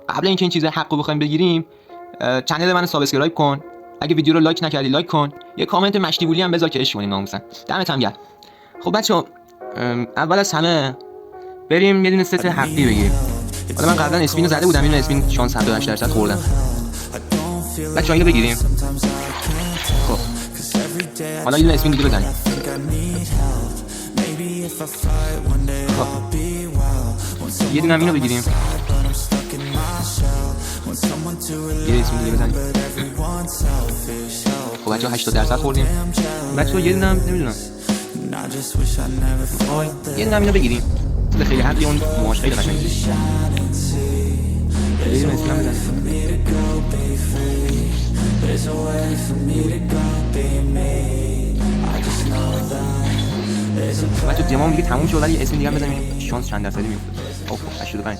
قبل اینکه این چیزای حقو بخوایم بگیریم چنل منو سابسکرایب کن، اگه ویدیو رو لایک نکردی لایک کن، یه کامنت مشتی هم بذار که عشق کنیم ناموسن. دمت هم گرم. خب بچه‌ها اول از همه بریم یه دونه ست حقی بگیریم. حالا من قبلا اسپینو زده بودم، اینو اسپین شانس 78% خوردم. بچه‌ها اینو بگیریم. خب حالا یه دونه اسپین دیگه بزنیم. خب یه دونه هم اینو بگیریم. یه اسپین دیگه بزنیم. خب بچه‌ها 80% خوردیم. بچه‌ها یه دونه هم نمیدونم. یه دونه هم اینو بگیریم. خیلی حقی اون موهاش خیلی قشنگه. یه دونه اسپین هم بزنیم. بچه دیمام دیگه تموم شد ولی اسم دیگه هم بزنیم شانس چند درصدی میفته. خب 85